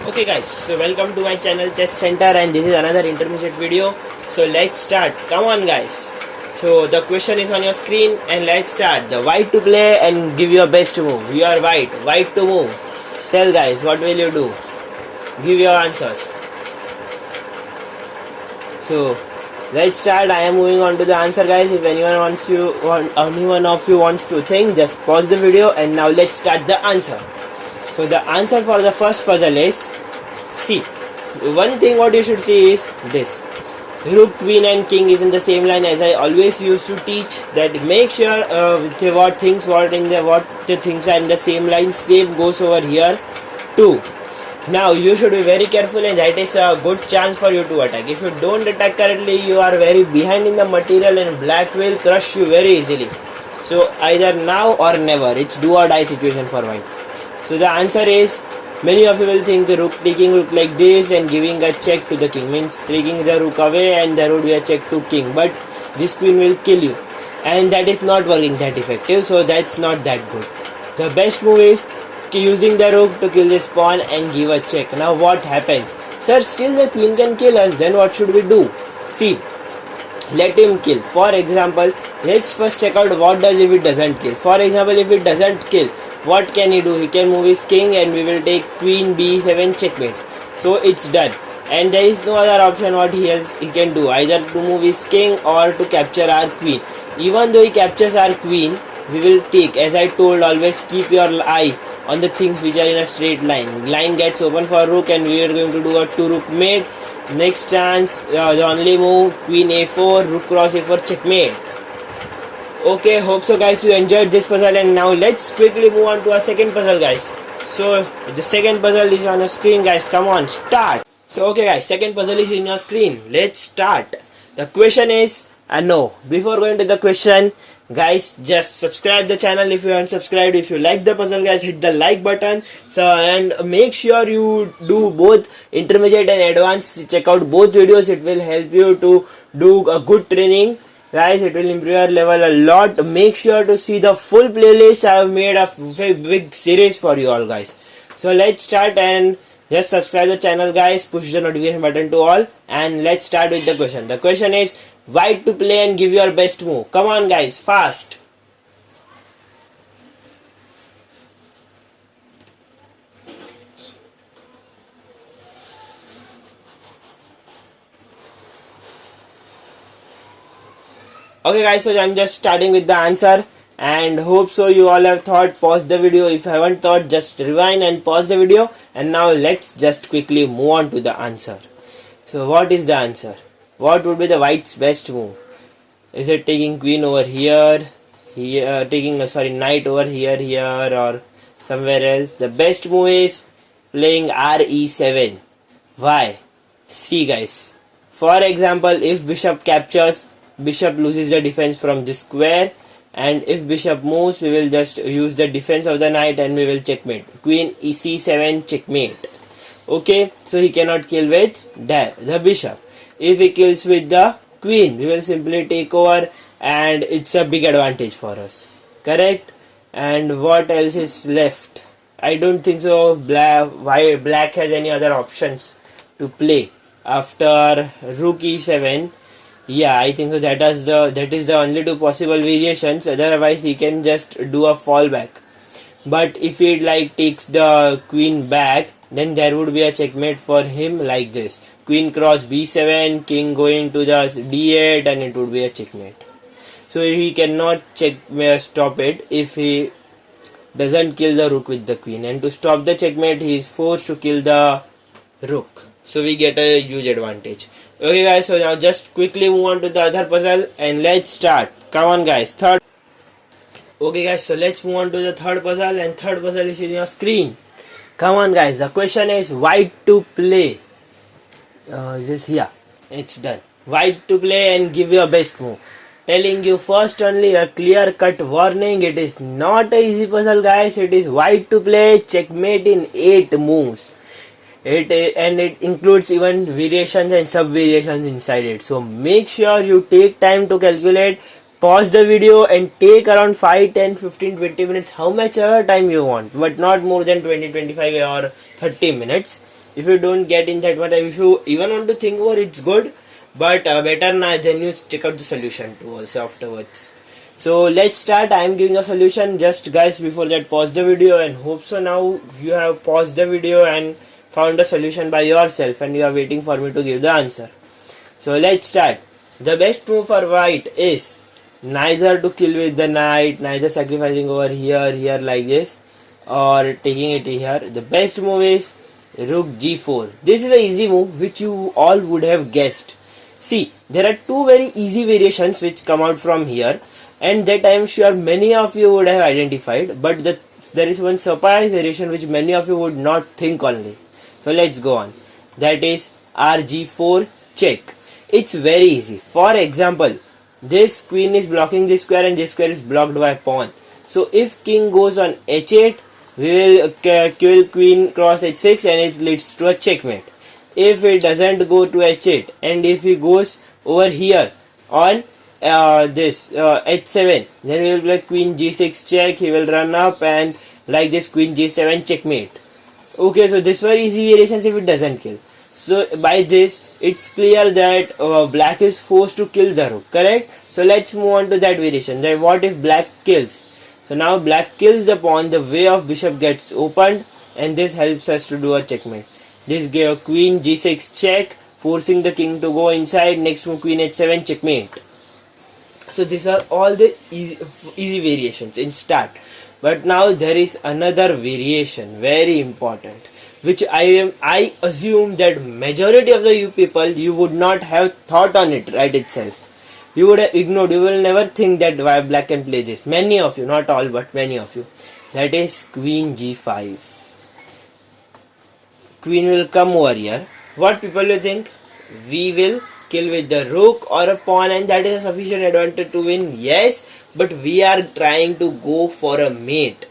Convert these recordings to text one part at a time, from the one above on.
Okay guys, so welcome to my channel Chess Center, and this is another intermediate video. So let's start. Come on guys. So the question is on your screen and let's start. The white to play and give your best move. You are white. White to move. Tell guys, what will you do? Give your answers. So let's start. I am moving on to the answer guys. If anyone of you wants to think, just pause the video and now let's start the answer. So the answer for the first puzzle is C. One thing what you should see is this. Rook, queen and king is in the same line, as I always used to teach, that make sure what things are in the same line, same goes over here too. Now you should be very careful, and that is a good chance for you to attack. If you don't attack correctly, you are very behind in the material and black will crush you very easily. So either now or never. It's do or die situation for white. So the answer is, many of you will think rook taking rook like this and giving a check to the king, means taking the rook away and there would be a check to king, but this queen will kill you, and that is not working that effective, so that's not that good. The best move is using the rook to kill this pawn and give a check. Now what happens? Sir, still the queen can kill us, then what should we do? See, let him kill. For example, let's first check out what does if it doesn't kill. For example, if it doesn't kill, what can he do? He can move his king and we will take queen b7 checkmate. So it's done. And there is no other option what he can do. Either to move his king or to capture our queen. Even though he captures our queen, we will take, as I told, always keep your eye on the things which are in a straight line. Line gets open for rook and we are going to do a 2 rook mate. Next chance, the only move, queen a4, rook cross a4 checkmate. Okay, hope so guys you enjoyed this puzzle, and now let's quickly move on to our second puzzle guys. So the second puzzle is on your screen guys, come on, start. So okay guys, second puzzle is in your screen, let's start. The question is, no, before going to the question guys, just subscribe the channel if you haven't subscribed. If you like the puzzle guys, hit the like button. So and make sure you do both intermediate and advanced, check out both videos, it will help you to do a good training. Guys, it will improve your level a lot. Make sure to see the full playlist. I have made a big series for you all guys. So let's start, and just subscribe the channel guys, push the notification button to all, and let's start with the question. The question is, white to play and give your best move. Come on guys, fast. Okay guys, so I'm just starting with the answer, and hope so you all have thought. Pause the video. If you haven't thought, just rewind and pause the video, and now let's just quickly move on to the answer. So what is the answer? What would be the white's best move? Is it taking queen over here, taking knight over here or somewhere else? The best move is playing re7. Why? See guys, for example, if bishop captures, bishop loses the defense from this square, and if bishop moves, we will just use the defense of the knight and we will checkmate. Queen c7 checkmate. Okay, so he cannot kill with the bishop. If he kills with the queen, we will simply take over, and it's a big advantage for us. Correct? And what else is left? I don't think so black has any other options to play after rook e7. Yeah, I think so. That is the only two possible variations. Otherwise, he can just do a fallback. But if he takes the queen back, then there would be a checkmate for him like this: queen cross b7, king going to the d8, and it would be a checkmate. So he cannot stop it if he doesn't kill the rook with the queen. And to stop the checkmate, he is forced to kill the rook. So we get a huge advantage. Okay guys, so now just quickly move on to the other puzzle and let's start. Come on guys, third. Okay guys, so let's move on to the third puzzle, and third puzzle is in your screen. Come on guys, the question is white to play. It's done. White to play and give your best move. Telling you first only a clear cut warning, it is not a easy puzzle guys. It is white to play checkmate in 8 moves. It includes even variations and sub variations inside it. So make sure you take time to calculate, pause the video and take around 5, 10, 15, 20 minutes, how much ever time you want, but not more than 20, 25 or 30 minutes. If you don't get in that one time, if you even want to think over, it's good, but better now then you check out the solution too also afterwards. So let's start. I am giving a solution. Just guys, before that, pause the video, and hope so now you have paused the video and found a solution by yourself and you are waiting for me to give the answer. So let's start. The best move for white is neither to kill with the knight, neither sacrificing over here like this, or taking it here. The best move is rook g4. This is an easy move which you all would have guessed. See, there are two very easy variations which come out from here, and that I am sure many of you would have identified, but there is one surprise variation which many of you would not think only. So let's go on. That is rg4 check. It's very easy. For example, this queen is blocking this square and this square is blocked by pawn. So if king goes on h8, we will kill queen cross h6 and it leads to a checkmate. If it doesn't go to h8 and if he goes over here on this h7, then we will play queen g6 check. He will run up and like this queen g7 checkmate. Okay, so this were easy variations if it doesn't kill. So by this it's clear that black is forced to kill the rook, correct? So let's move on to that variation. Then what if black kills? So now black kills the pawn, the way of bishop gets opened, and this helps us to do a checkmate. This gave queen g6 check, forcing the king to go inside. Next move queen h7 checkmate. So these are all the easy variations in start. But now there is another variation, very important, which I assume that majority of the you people, you would not have thought on it right itself. You would have ignored. You will never think that why black can play this. Many of you, not all, but many of you. That is queen g5. Queen will come over here. What people will think? We will kill with the rook or a pawn, and that is a sufficient advantage to win. Yes, but we are trying to go for a mate.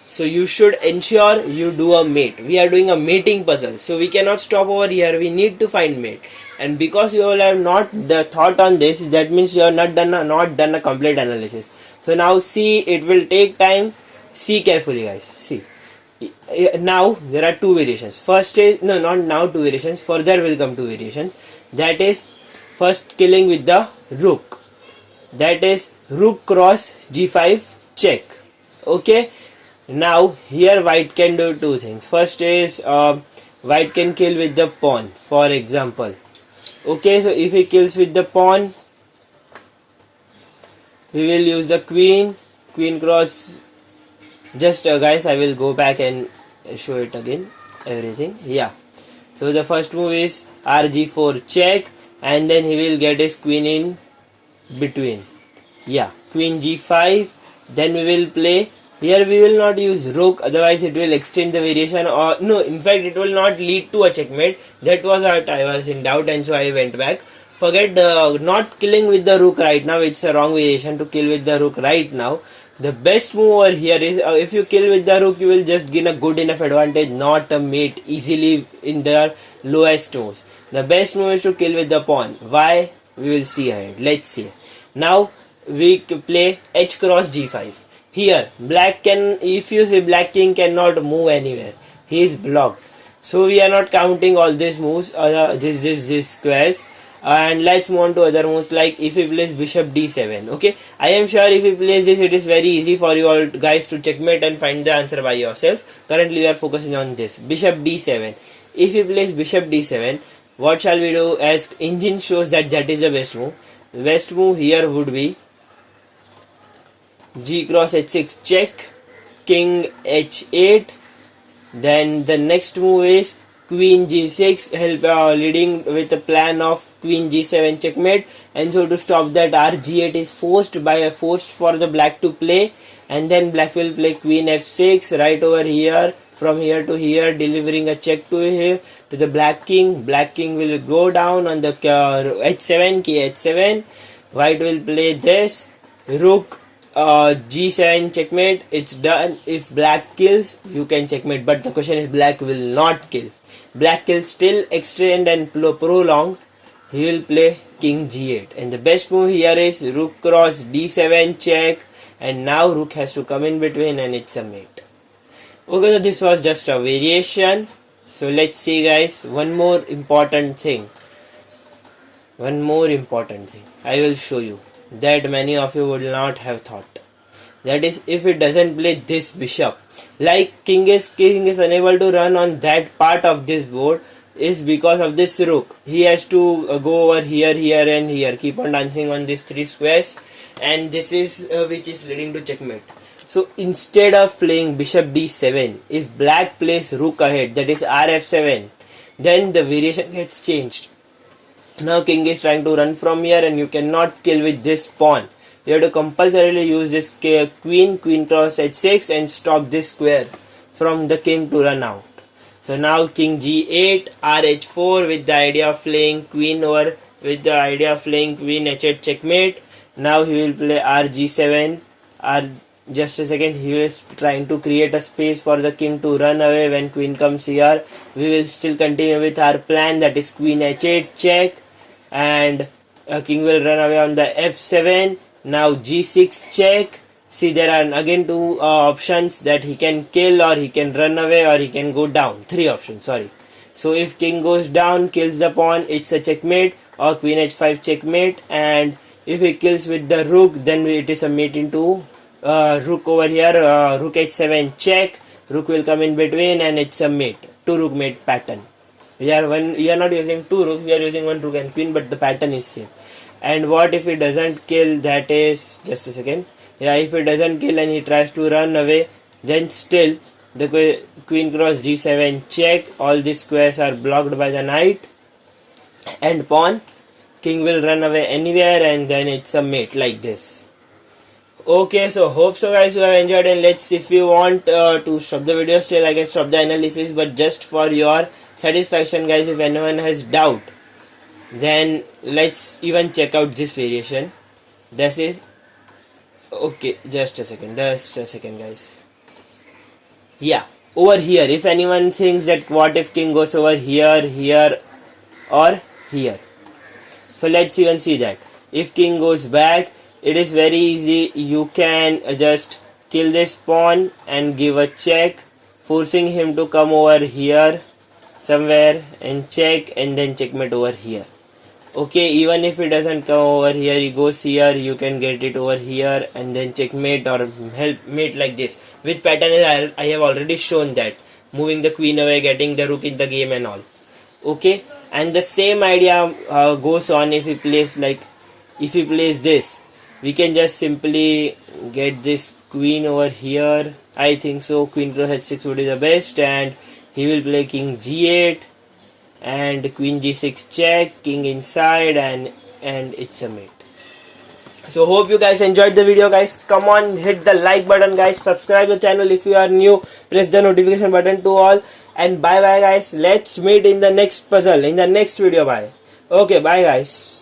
So you should ensure you do a mate. We are doing a mating puzzle. So we cannot stop over here. We need to find mate. And because you all have not the thought on this, that means you have not done a complete analysis. So now see, it will take time. See carefully guys. See. Now there are two variations. First is, no, not now two variations. Further will come two variations. That is first killing with the rook. That is rook cross g5 check. Okay. Now here white can do two things. First is white can kill with the pawn, for example. Okay, so if he kills with the pawn, we will use the queen cross. Just guys, I will go back and show it again, everything. Yeah, so the first move is rg4 check, and then he will get his queen in between. Yeah, queen g5. Then we will play. Here we will not use rook, otherwise it will extend the variation, or no, in fact it will not lead to a checkmate. That was what I was in doubt, and so I went back. Forget not killing with the rook right now. It's a wrong variation to kill with the rook right now. The best move over here is if you kill with the rook, you will just gain a good enough advantage, not a mate easily in the lowest moves. The best move is to kill with the pawn. Why? We will see ahead. Let's see. Now we play h cross g5. Here black can, if you see, black king cannot move anywhere. He is blocked. So we are not counting all these moves, these squares. And let's move on to other moves, like if he plays bishop d7. Okay, I am sure if he plays this, it is very easy for you all guys to checkmate and find the answer by yourself. Currently we are focusing on this bishop d7. If he plays bishop d7, what shall we do? As engine shows that is the best move. The best move here would be g cross h6 check, king h8. Then the next move is queen g6, leading with a plan of queen g7 checkmate. And so to stop that, rg8 is forced for the black to play, and then black will play queen f6 right over here, from here to here, delivering a check to the black king. Black king will go down on the h7, kh7. White will play this rook g7 checkmate. It's done. If black kills, you can checkmate, but the question is black will not kill. Black will still extend and prolong. He will play king g8, and the best move here is rook cross d7 check, and now rook has to come in between and it's a mate. Okay, so this was just a variation. So let's see guys, one more important thing I will show you that many of you would not have thought. That is, if it doesn't play this bishop, like king is unable to run on that part of this board, is because of this rook. He has to go over here, here and here, keep on dancing on these 3 squares, and this is which is leading to checkmate. So instead of playing bishop d7, if black plays rook ahead, that is rf7, then the variation gets changed. Now king is trying to run from here and you cannot kill with this pawn. You have to compulsorily use this queen cross h6 and stop this square from the king to run out. So now king g8, rh4 with the idea of playing queen h8 checkmate. Now he will play rg7, just a second, he is trying to create a space for the king to run away when queen comes here. We will still continue with our plan, that is queen h8 check, and king will run away on the f7. Now g6 check. See, there are again 2 options, that he can kill or he can run away or he can go down. 3 options, sorry. So if king goes down, kills the pawn, it's a checkmate, or queen h5 checkmate, and if he kills with the rook, then it is a mate into rook over here, rook h7 check, rook will come in between and it's a mate, 2 rook mate pattern. We are not using 2 rooks, we are using 1 rook and queen, but the pattern is same. And what if he doesn't kill, that is, just a second, yeah, if he doesn't kill and he tries to run away, then still the queen cross g7 check, all these squares are blocked by the knight and pawn, king will run away anywhere and then it's a mate like this. Okay, so hope so guys you have enjoyed, and let's, if you want to stop the video, still I can stop the analysis, but just for your satisfaction guys, if anyone has doubt, then let's even check out this variation. This is okay, just a second guys. Yeah, over here, if anyone thinks that what if king goes over here, here or here, so let's even see that. If king goes back, it is very easy, you can just kill this pawn and give a check, forcing him to come over here somewhere and check, and then checkmate over here. Okay, even if he doesn't come over here, he goes here, you can get it over here and then checkmate or help mate like this. With pattern I have already shown that, moving the queen away, getting the rook in the game and all. Okay, and the same idea goes on if he plays this. We can just simply get this queen over here. I think so, queen cross h6 would be the best, and he will play king g8 and queen g6 check, king inside, and it's a mate. So hope you guys enjoyed the video guys. Come on, hit the like button guys, subscribe the channel if you are new, press the notification button to all, and bye bye guys. Let's meet in the next puzzle, in the next video. Bye. Okay, bye guys.